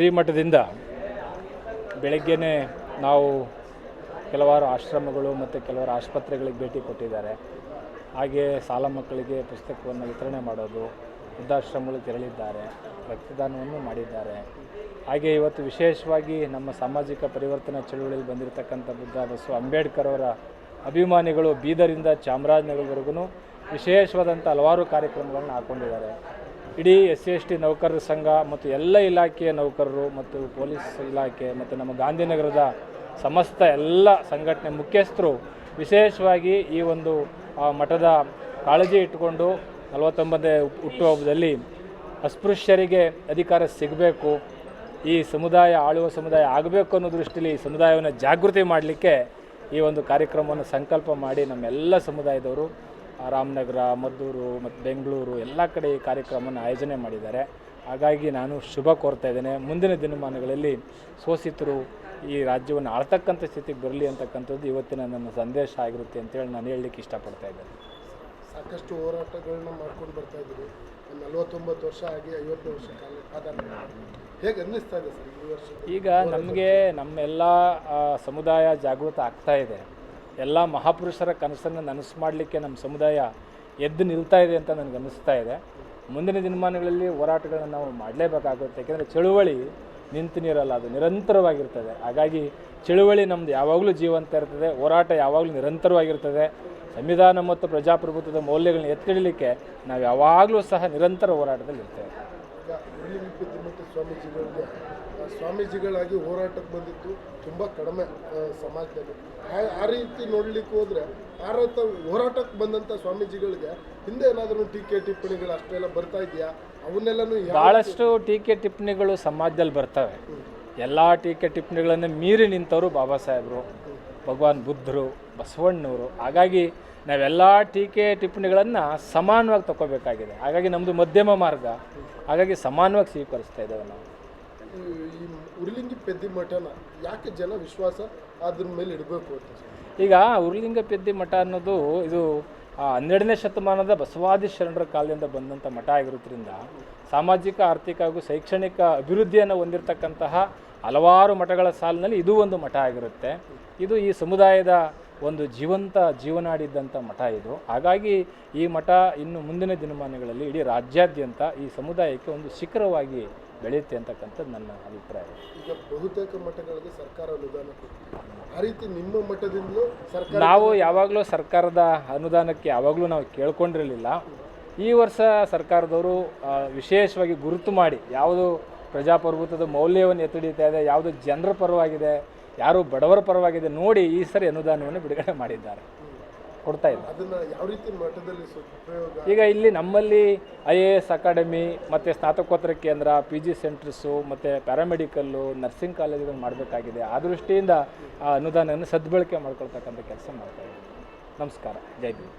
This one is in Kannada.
ಶ್ರೀಮಠದಿಂದ ಬೆಳಗ್ಗೆನೇ ನಾವು ಕೆಲವಾರು ಆಶ್ರಮಗಳು ಮತ್ತು ಕೆಲವಾರು ಆಸ್ಪತ್ರೆಗಳಿಗೆ ಭೇಟಿ ಕೊಟ್ಟಿದ್ದಾರೆ. ಹಾಗೆ ಸಾಲ ಮಕ್ಕಳಿಗೆ ಪುಸ್ತಕವನ್ನು ವಿತರಣೆ ಮಾಡೋದು, ವೃದ್ಧಾಶ್ರಮಗಳು ತೆರಳಿದ್ದಾರೆ, ರಕ್ತದಾನವನ್ನು ಮಾಡಿದ್ದಾರೆ. ಹಾಗೆ ಇವತ್ತು ವಿಶೇಷವಾಗಿ ನಮ್ಮ ಸಾಮಾಜಿಕ ಪರಿವರ್ತನಾ ಚಳುವಳಿಯಲ್ಲಿ ಬಂದಿರತಕ್ಕಂಥ ಬುದ್ಧ ಬಸವ ಅಂಬೇಡ್ಕರ್ ಅವರ ಅಭಿಮಾನಿಗಳು ಬೀದರಿಂದ ಚಾಮರಾಜನಗರವರೆಗೂ ವಿಶೇಷವಾದಂಥ ಹಲವಾರು ಕಾರ್ಯಕ್ರಮಗಳನ್ನು ಹಾಕ್ಕೊಂಡಿದ್ದಾರೆ. ಇಡೀ SC/ST ನೌಕರರ ಸಂಘ ಮತ್ತು ಎಲ್ಲ ಇಲಾಖೆಯ ನೌಕರರು ಮತ್ತು ಪೊಲೀಸ್ ಇಲಾಖೆ ಮತ್ತು ನಮ್ಮ ಗಾಂಧಿನಗರದ ಸಮಸ್ತ ಎಲ್ಲ ಸಂಘಟನೆ ಮುಖ್ಯಸ್ಥರು ವಿಶೇಷವಾಗಿ ಈ ಒಂದು ಮಠದ ಕಾಳಜಿ ಇಟ್ಟುಕೊಂಡು 49ನೇ ಹುಟ್ಟುಹಬ್ಬದಲ್ಲಿ ಅಸ್ಪೃಶ್ಯರಿಗೆ ಅಧಿಕಾರ ಸಿಗಬೇಕು, ಈ ಸಮುದಾಯ ಆಳುವ ಸಮುದಾಯ ಆಗಬೇಕು ಅನ್ನೋ ದೃಷ್ಟಿಯಲ್ಲಿ ಈ ಸಮುದಾಯವನ್ನು ಜಾಗೃತಿ ಮಾಡಲಿಕ್ಕೆ ಈ ಒಂದು ಕಾರ್ಯಕ್ರಮವನ್ನು ಸಂಕಲ್ಪ ಮಾಡಿ ನಮ್ಮೆಲ್ಲ ಸಮುದಾಯದವರು ರಾಮನಗರ, ಮದ್ದೂರು ಮತ್ತು ಬೆಂಗಳೂರು ಎಲ್ಲ ಕಡೆ ಈ ಕಾರ್ಯಕ್ರಮವನ್ನು ಆಯೋಜನೆ ಮಾಡಿದ್ದಾರೆ. ಹಾಗಾಗಿ ನಾನು ಶುಭ ಕೋರ್ತಾ ಇದ್ದೇನೆ. ಮುಂದಿನ ದಿನಮಾನಗಳಲ್ಲಿ ಶೋಷಿತರು ಈ ರಾಜ್ಯವನ್ನು ಆಳ್ತಕ್ಕಂಥ ಸ್ಥಿತಿಗೆ ಬರಲಿ ಅಂತಕ್ಕಂಥದ್ದು ಇವತ್ತಿನ ನನ್ನ ಸಂದೇಶ ಆಗಿರುತ್ತೆ ಅಂತೇಳಿ ನಾನು ಹೇಳಲಿಕ್ಕೆ ಇಷ್ಟಪಡ್ತಾ ಇದ್ದೇನೆ. ಸಾಕಷ್ಟು ಹೋರಾಟಗಳನ್ನ ಮಾಡ್ಕೊಂಡು ಬರ್ತಾ ಇದ್ದೀರಿ. 49 ವರ್ಷ ಆಗಿ 50 ವರ್ಷ ಕಾಲ ಹೇಗೆ ಅನ್ನಿಸ್ತಾ ಇದೆ ಸರ್ ಈ ವರ್ಷ? ಈಗ ನಮಗೆ ನಮ್ಮೆಲ್ಲ ಸಮುದಾಯ ಜಾಗೃತ ಆಗ್ತಾ ಇದೆ. ಎಲ್ಲ ಮಹಾಪುರುಷರ ಕನಸನ್ನು ನನಸು ಮಾಡಲಿಕ್ಕೆ ನಮ್ಮ ಸಮುದಾಯ ಎದ್ದು ನಿಲ್ತಾ ಇದೆ ಅಂತ ನನಗೆ ಅನ್ನಿಸ್ತಾ ಇದೆ. ಮುಂದಿನ ದಿನಮಾನಗಳಲ್ಲಿ ಹೋರಾಟಗಳನ್ನು ನಾವು ಮಾಡಲೇಬೇಕಾಗುತ್ತೆ. ಯಾಕೆಂದರೆ ಚಳುವಳಿ ನಿಂತು ನೀರಲ್ಲ, ಅದು ನಿರಂತರವಾಗಿರ್ತದೆ. ಹಾಗಾಗಿ ಚಳುವಳಿ ನಮ್ಮದು ಯಾವಾಗಲೂ ಜೀವಂತ ಇರ್ತದೆ, ಹೋರಾಟ ಯಾವಾಗಲೂ ನಿರಂತರವಾಗಿರ್ತದೆ. ಸಂವಿಧಾನ ಮತ್ತು ಪ್ರಜಾಪ್ರಭುತ್ವದ ಮೌಲ್ಯಗಳನ್ನ ಎತ್ತಿಡಲಿಕ್ಕೆ ನಾವು ಯಾವಾಗಲೂ ಸಹ ನಿರಂತರ ಹೋರಾಟದಲ್ಲಿ ಇರ್ತೇವೆ. ಸ್ವಾಮೀಜಿಗಳಾಗಿ ಹೋರಾಟಕ್ಕೆ ಬಂದಿದ್ದು ತುಂಬ ಕಡಿಮೆ ಸಮಾಜದಲ್ಲಿ. ಆ ರೀತಿ ನೋಡ್ಲಿಕ್ಕೆ ಹೋದರೆ ಆ ರೀತಿ ಹೋರಾಟಕ್ಕೆ ಬಂದಂಥ ಸ್ವಾಮೀಜಿಗಳಿಗೆ ಹಿಂದೆ ಏನಾದರೂ ಟೀಕೆ ಟಿಪ್ಪಣಿಗಳು ಅಷ್ಟೆಲ್ಲ ಬರ್ತಾ ಇದೆಯಾ? ಅವನ್ನೆಲ್ಲನೂ ಭಾಳಷ್ಟು ಟೀಕೆ ಟಿಪ್ಪಣಿಗಳು ಸಮಾಜದಲ್ಲಿ ಬರ್ತವೆ. ಎಲ್ಲ ಟೀಕೆ ಟಿಪ್ಪಣಿಗಳನ್ನು ಮೀರಿ ನಿಂತವರು ಬಾಬಾ ಸಾಹೇಬರು, ಭಗವಾನ್ ಬುದ್ಧರು, ಬಸವಣ್ಣವರು. ಹಾಗಾಗಿ ನಾವೆಲ್ಲ ಟೀಕೆ ಟಿಪ್ಪಣಿಗಳನ್ನು ಸಮಾನವಾಗಿ ತಗೋಬೇಕಾಗಿದೆ. ಹಾಗಾಗಿ ನಮ್ಮದು ಮಧ್ಯಮ ಮಾರ್ಗ, ಹಾಗಾಗಿ ಸಮಾನವಾಗಿ ಸ್ವೀಕರಿಸ್ತಾ ಇದ್ದೇವೆ ನಾವು. ಈ ಉರ್ಲಿಂಗಿ ಪೆದ್ದಿ ಮಠನ ಯಾಕೆ ಜನ ವಿಶ್ವಾಸ ಅದ್ರ ಮೇಲೆ ಇಡಬೇಕು ಅಂತ? ಈಗ ಉರ್ಲಿಂಗ ಪೆದ್ದಿ ಮಠ ಅನ್ನೋದು ಇದು 12ನೇ ಶತಮಾನದ ಬಸವಾದಿ ಶರಣರ ಕಾಲದಿಂದ ಬಂದಂಥ ಮಠ ಆಗಿರೋದ್ರಿಂದ ಸಾಮಾಜಿಕ, ಆರ್ಥಿಕ ಹಾಗೂ ಶೈಕ್ಷಣಿಕ ಅಭಿವೃದ್ಧಿಯನ್ನು ಹೊಂದಿರತಕ್ಕಂತಹ ಹಲವಾರು ಮಠಗಳ ಸಾಲಿನಲ್ಲಿ ಇದು ಒಂದು ಮಠ ಆಗಿರುತ್ತೆ. ಇದು ಈ ಸಮುದಾಯದ ಒಂದು ಜೀವನಾಡಿದ್ದಂಥ ಮಠ ಇದು. ಹಾಗಾಗಿ ಈ ಮಠ ಇನ್ನು ಮುಂದಿನ ದಿನಮಾನಗಳಲ್ಲಿ ಇಡೀ ರಾಜ್ಯಾದ್ಯಂತ ಈ ಸಮುದಾಯಕ್ಕೆ ಒಂದು ಶಿಖರವಾಗಿ ಬೆಳೆಯುತ್ತೆ ಅಂತಕ್ಕಂಥದ್ದು ನನ್ನ ಅಭಿಪ್ರಾಯ. ಈಗ ಬಹುತೇಕ ಮಠಗಳಿಗೆ ಸರ್ಕಾರ ಅನುದಾನ ಕೊಡ್ತೀವಿ, ಆ ರೀತಿ ನಿಮ್ಮ ಮಠದಿಂದಲೂ ಸರ್ಕಾರ? ನಾವು ಯಾವಾಗಲೂ ಸರ್ಕಾರದ ಅನುದಾನಕ್ಕೆ ಯಾವಾಗಲೂ ನಾವು ಕೇಳ್ಕೊಂಡಿರಲಿಲ್ಲ. ಈ ವರ್ಷ ಸರ್ಕಾರದವರು ವಿಶೇಷವಾಗಿ ಗುರುತು ಮಾಡಿ ಯಾವುದು ಪ್ರಜಾಪ್ರಭುತ್ವದ ಮೌಲ್ಯವನ್ನು ಎತ್ತಿಡಿತಾ ಇದೆ, ಯಾವುದು ಜನರ ಪರವಾಗಿದೆ, ಯಾರು ಬಡವರ ಪರವಾಗಿದೆ ನೋಡಿ ಈ ಸರಿ ಅನುದಾನವನ್ನು ಬಿಡುಗಡೆ ಮಾಡಿದ್ದಾರೆ, ಕೊಡ್ತಾ ಇದ್ದಾರೆ. ಅದನ್ನು ಯಾವ ರೀತಿ ಮಠದಲ್ಲಿ ಈಗ ಇಲ್ಲಿ ನಮ್ಮಲ್ಲಿ IAS ಅಕಾಡೆಮಿ ಮತ್ತು ಸ್ನಾತಕೋತ್ತರ ಕೇಂದ್ರ, PG ಸೆಂಟರ್ಸು ಮತ್ತು ಪ್ಯಾರಾಮೆಡಿಕಲ್ಲು, ನರ್ಸಿಂಗ್ ಕಾಲೇಜುಗಳು ಮಾಡಬೇಕಾಗಿದೆ. ಆ ದೃಷ್ಟಿಯಿಂದ ಆ ಅನುದಾನವನ್ನು ಸದ್ಬಳಕೆ ಮಾಡ್ಕೊಳ್ತಕ್ಕಂಥ ಕೆಲಸ ಮಾಡ್ತಾ ಇದ್ದೀವಿ. ನಮಸ್ಕಾರ, ಜೈ ಭೀಮ್.